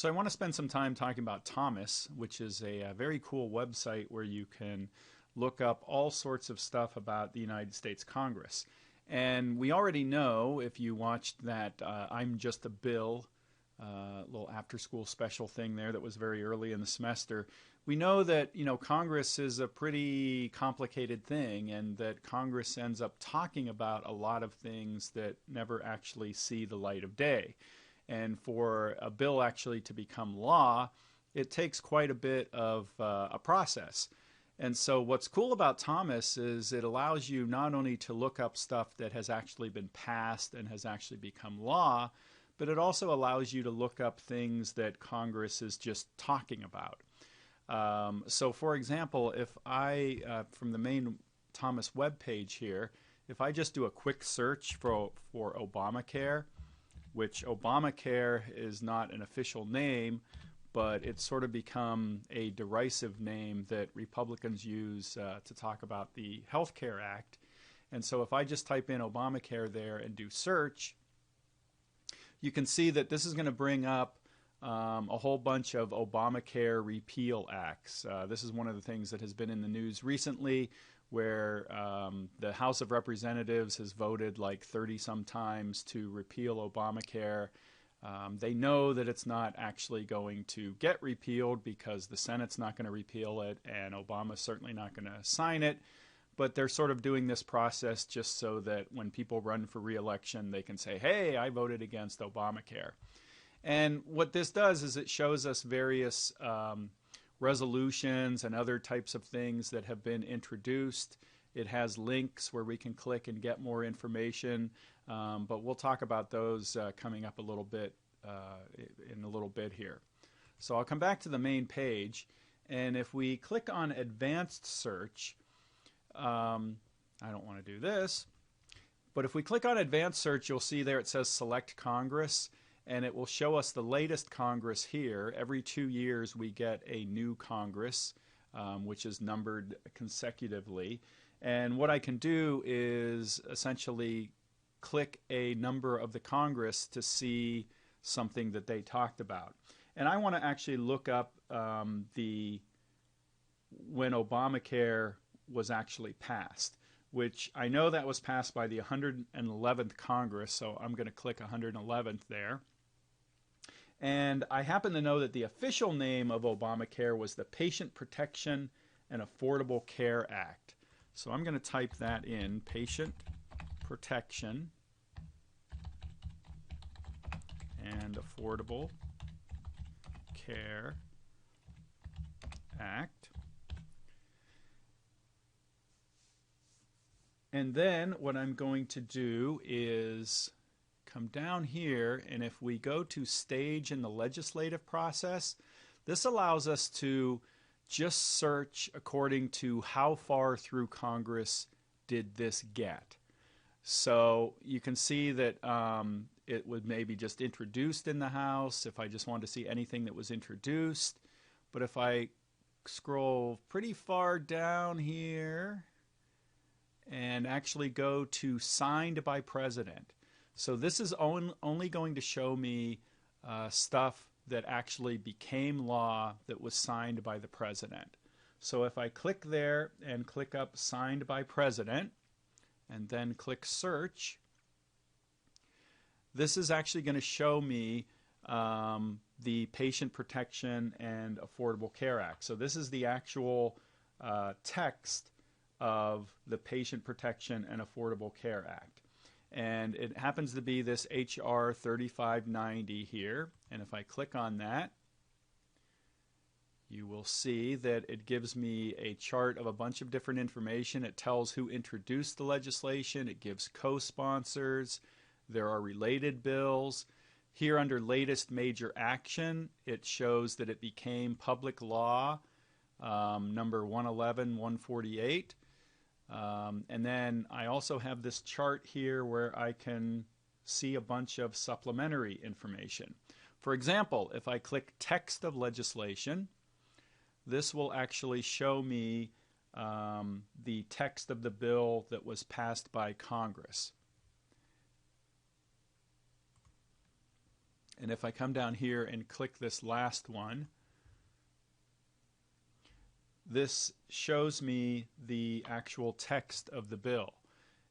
So I want to spend some time talking about Thomas, which is a very cool website where you can look up all sorts of stuff about the United States Congress. And we already know, if you watched that I'm Just a Bill little after-school special thing there that was very early in the semester, we know that Congress is a pretty complicated thing, and that Congress ends up talking about a lot of things that never actually see the light of day. And for a bill actually to become law, it takes quite a bit of a process. And so what's cool about Thomas is it allows you not only to look up stuff that has actually been passed and has actually become law, but it also allows you to look up things that Congress is just talking about. So for example, if I, from the main Thomas webpage here, if I just do a quick search for Obamacare, which Obamacare is not an official name, but it's sort of become a derisive name that Republicans use to talk about the Health Care Act. And so if I just type in Obamacare there and do search, you can see that this is going to bring up a whole bunch of Obamacare repeal acts. This is one of the things that has been in the news recently, where the House of Representatives has voted like 30-some times to repeal Obamacare. They know that it's not actually going to get repealed because the Senate's not going to repeal it and Obama's certainly not going to sign it. But they're sort of doing this process just so that when people run for re-election, they can say, hey, I voted against Obamacare. And what this does is it shows us various resolutions and other types of things that have been introduced. It has links where we can click and get more information, but we'll talk about those coming up a little bit in a little bit here. So I'll come back to the main page, and if we click on Advanced Search, I don't want to do this, but if we click on Advanced Search, you'll see there it says Select Congress, and it will show us the latest Congress here. Every 2 years we get a new Congress, which is numbered consecutively. And what I can do is essentially click a number of the Congress to see something that they talked about. And I want to actually look up when Obamacare was actually passed, which I know that was passed by the 111th Congress, so I'm going to click 111th there. And I happen to know that the official name of Obamacare was the Patient Protection and Affordable Care Act. So I'm going to type that in, Patient Protection and Affordable Care Act. And then what I'm going to do is come down here, and if we go to stage in the legislative process, this allows us to just search according to how far through Congress did this get. So you can see that it was maybe just introduced in the House if I just wanted to see anything that was introduced. But if I scroll pretty far down here and actually go to signed by president, so this is only going to show me stuff that actually became law that was signed by the president. So if I click there and click up signed by president and then click search, this is actually going to show me the Patient Protection and Affordable Care Act. So this is the actual text of the Patient Protection and Affordable Care Act. And it happens to be this HR 3590 here. And if I click on that, you will see that it gives me a chart of a bunch of different information. It tells who introduced the legislation. It gives co-sponsors. There are related bills. Here under latest major action, it shows that it became public law, number 111-148. And then I also have this chart here where I can see a bunch of supplementary information. For example, if I click text of legislation, this will actually show me the text of the bill that was passed by Congress. And if I come down here and click this last one, this shows me the actual text of the bill.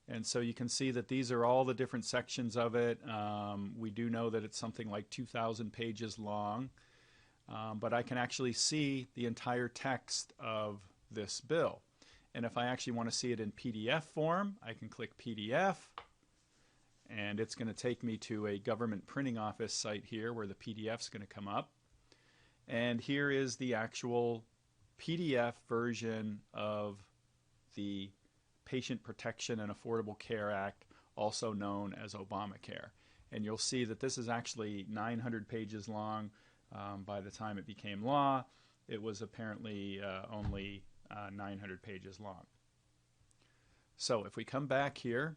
And so you can see that these are all the different sections of it. We do know that it's something like 2,000 pages long, but I can actually see the entire text of this bill. And if I actually want to see it in PDF form, I can click PDF, and it's going to take me to a government printing office site here where the PDF is going to come up. And here is the actual PDF version of the Patient Protection and Affordable Care Act, also known as Obamacare. And you'll see that this is actually 900 pages long. By the time it became law, it was apparently only 900 pages long. So if we come back here,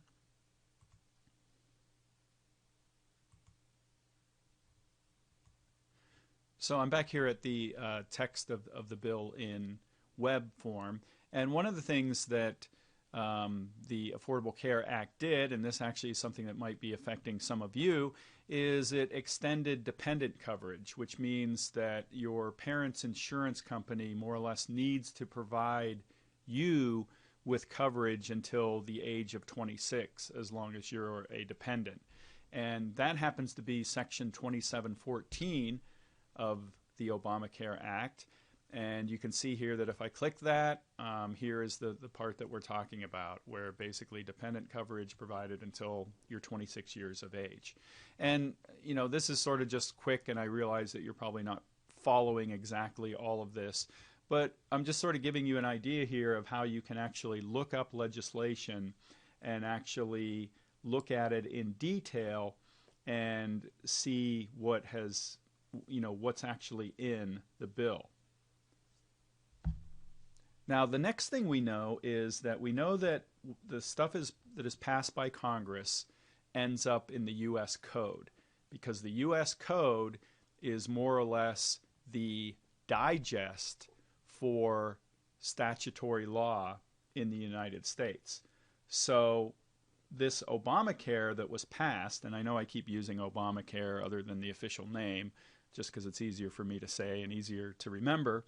so I'm back here at the text of the bill in web form. And one of the things that the Affordable Care Act did, and this actually is something that might be affecting some of you, is it extended dependent coverage, which means that your parent's insurance company more or less needs to provide you with coverage until the age of 26, as long as you're a dependent. And that happens to be Section 2714 of the Obamacare Act. And you can see here that if I click that, here is the part that we're talking about, where basically dependent coverage provided until you're 26 years of age. And, you know, this is sort of just quick, and I realize that you're probably not following exactly all of this, but I'm just sort of giving you an idea here of how you can actually look up legislation and actually look at it in detail and see what has, you know, what's actually in the bill. Now, the next thing we know is that the stuff that is passed by Congress ends up in the U.S. Code, because the U.S. Code is more or less the digest for statutory law in the United States. So this Obamacare that was passed, and I know I keep using Obamacare other than the official name, just because it's easier for me to say and easier to remember.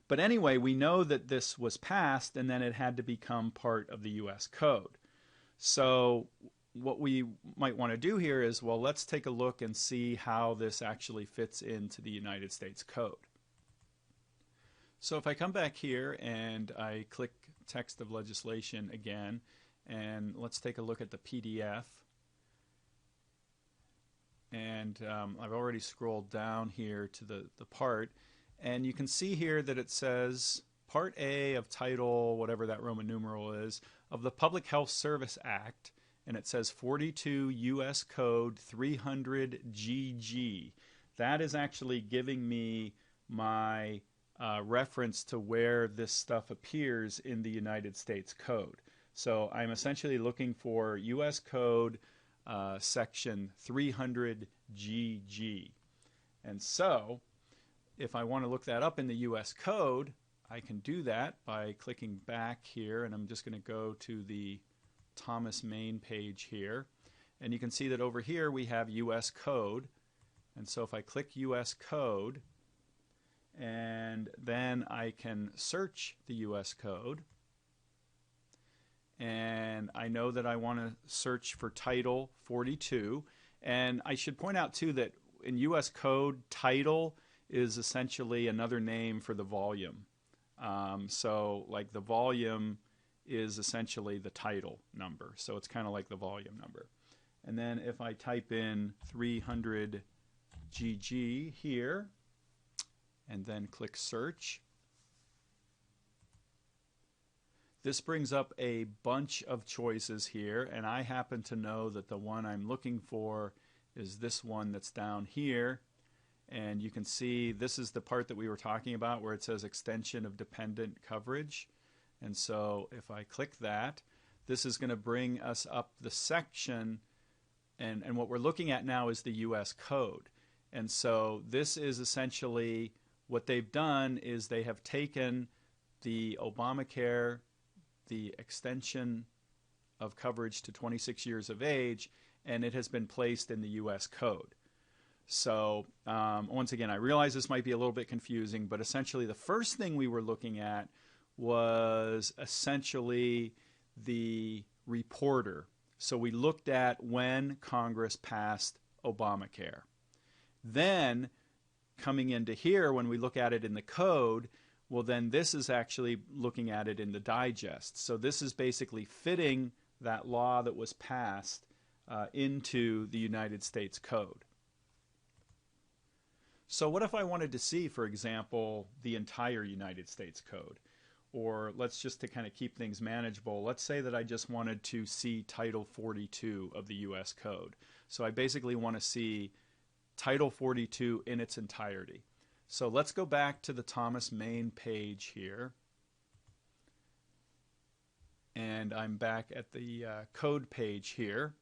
But anyway, we know that this was passed, and then it had to become part of the U.S. Code. So what we might want to do here is, well, let's take a look and see how this actually fits into the United States Code. So if I come back here and I click text of legislation again, and let's take a look at the PDF. And I've already scrolled down here to the part. And you can see here that it says Part A of Title, whatever that Roman numeral is, of the Public Health Service Act, and it says 42 U.S. Code 300 GG. That is actually giving me my reference to where this stuff appears in the United States Code. So I'm essentially looking for U.S. Code section 300 GG. And so if I want to look that up in the U.S. Code, I can do that by clicking back here, and I'm just going to go to the Thomas main page here. And you can see that over here we have U.S. Code. And so if I click U.S. Code, and then I can search the U.S. Code, and I know that I want to search for Title 42. And I should point out, too, that in U.S. Code, title is essentially another name for the volume. So like the volume is essentially the title number. So it's kind of like the volume number. And then if I type in 300 GG here and then click search, this brings up a bunch of choices here, and I happen to know that the one I'm looking for is this one that's down here. And you can see this is the part that we were talking about where it says extension of dependent coverage. And so if I click that, this is going to bring us up the section, and what we're looking at now is the U.S. Code. And so this is essentially what they've done is they have taken the Obamacare, the extension of coverage to 26 years of age, and it has been placed in the U.S. Code. So once again, I realize this might be a little bit confusing, but essentially the first thing we were looking at was essentially the reporter. So we looked at when Congress passed Obamacare. Then coming into here, when we look at it in the code, well, then this is actually looking at it in the digest. So this is basically fitting that law that was passed into the United States Code. So what if I wanted to see, for example, the entire United States Code? Or let's just to kind of keep things manageable, let's say that I just wanted to see Title 42 of the U.S. Code. So I basically want to see Title 42 in its entirety. So let's go back to the Thomas main page here. And I'm back at the code page here.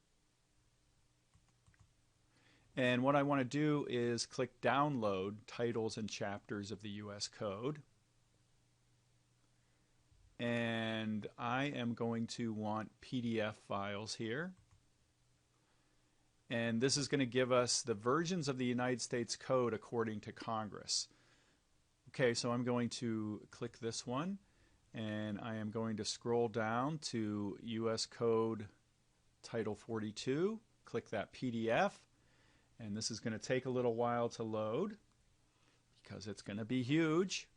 And what I want to do is click Download Titles and Chapters of the U.S. Code. And I am going to want PDF files here. And this is going to give us the versions of the United States Code according to Congress. Okay, so I'm going to click this one, and I am going to scroll down to U.S. Code Title 42, click that PDF, and this is going to take a little while to load because it's going to be huge.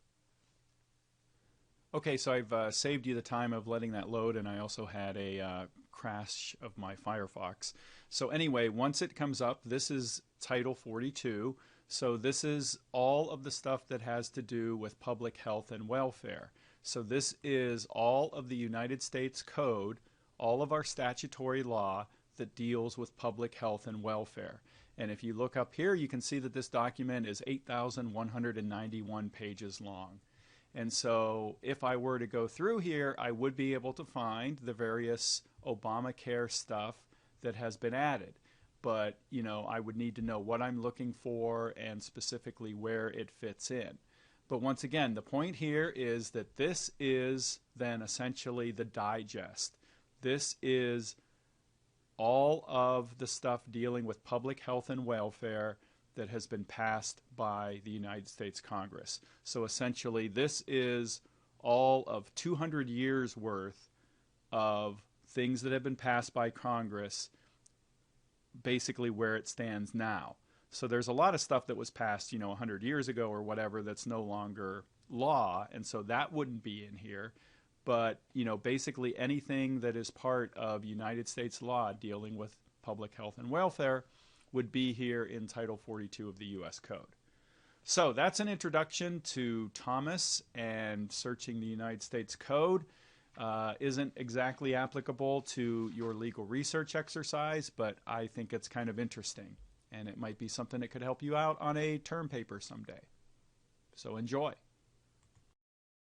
Okay, so I've saved you the time of letting that load, and I also had a crash of my Firefox. So anyway, once it comes up, this is Title 42. So this is all of the stuff that has to do with public health and welfare. So this is all of the United States Code, all of our statutory law that deals with public health and welfare. And if you look up here, you can see that this document is 8,191 pages long. And so if I were to go through here, I would be able to find the various Obamacare stuff that has been added. But, you know, I would need to know what I'm looking for and specifically where it fits in. But once again, the point here is that this is then essentially the digest. This is all of the stuff dealing with public health and welfare that has been passed by the United States Congress. So essentially, this is all of 200 years worth of things that have been passed by Congress, basically where it stands now. So there's a lot of stuff that was passed, you know, 100 years ago or whatever that's no longer law, and so that wouldn't be in here. But, you know, basically anything that is part of United States law dealing with public health and welfare would be here in Title 42 of the U.S. Code. So that's an introduction to Thomas, and searching the United States Code isn't exactly applicable to your legal research exercise, but I think it's kind of interesting, and it might be something that could help you out on a term paper someday. So enjoy.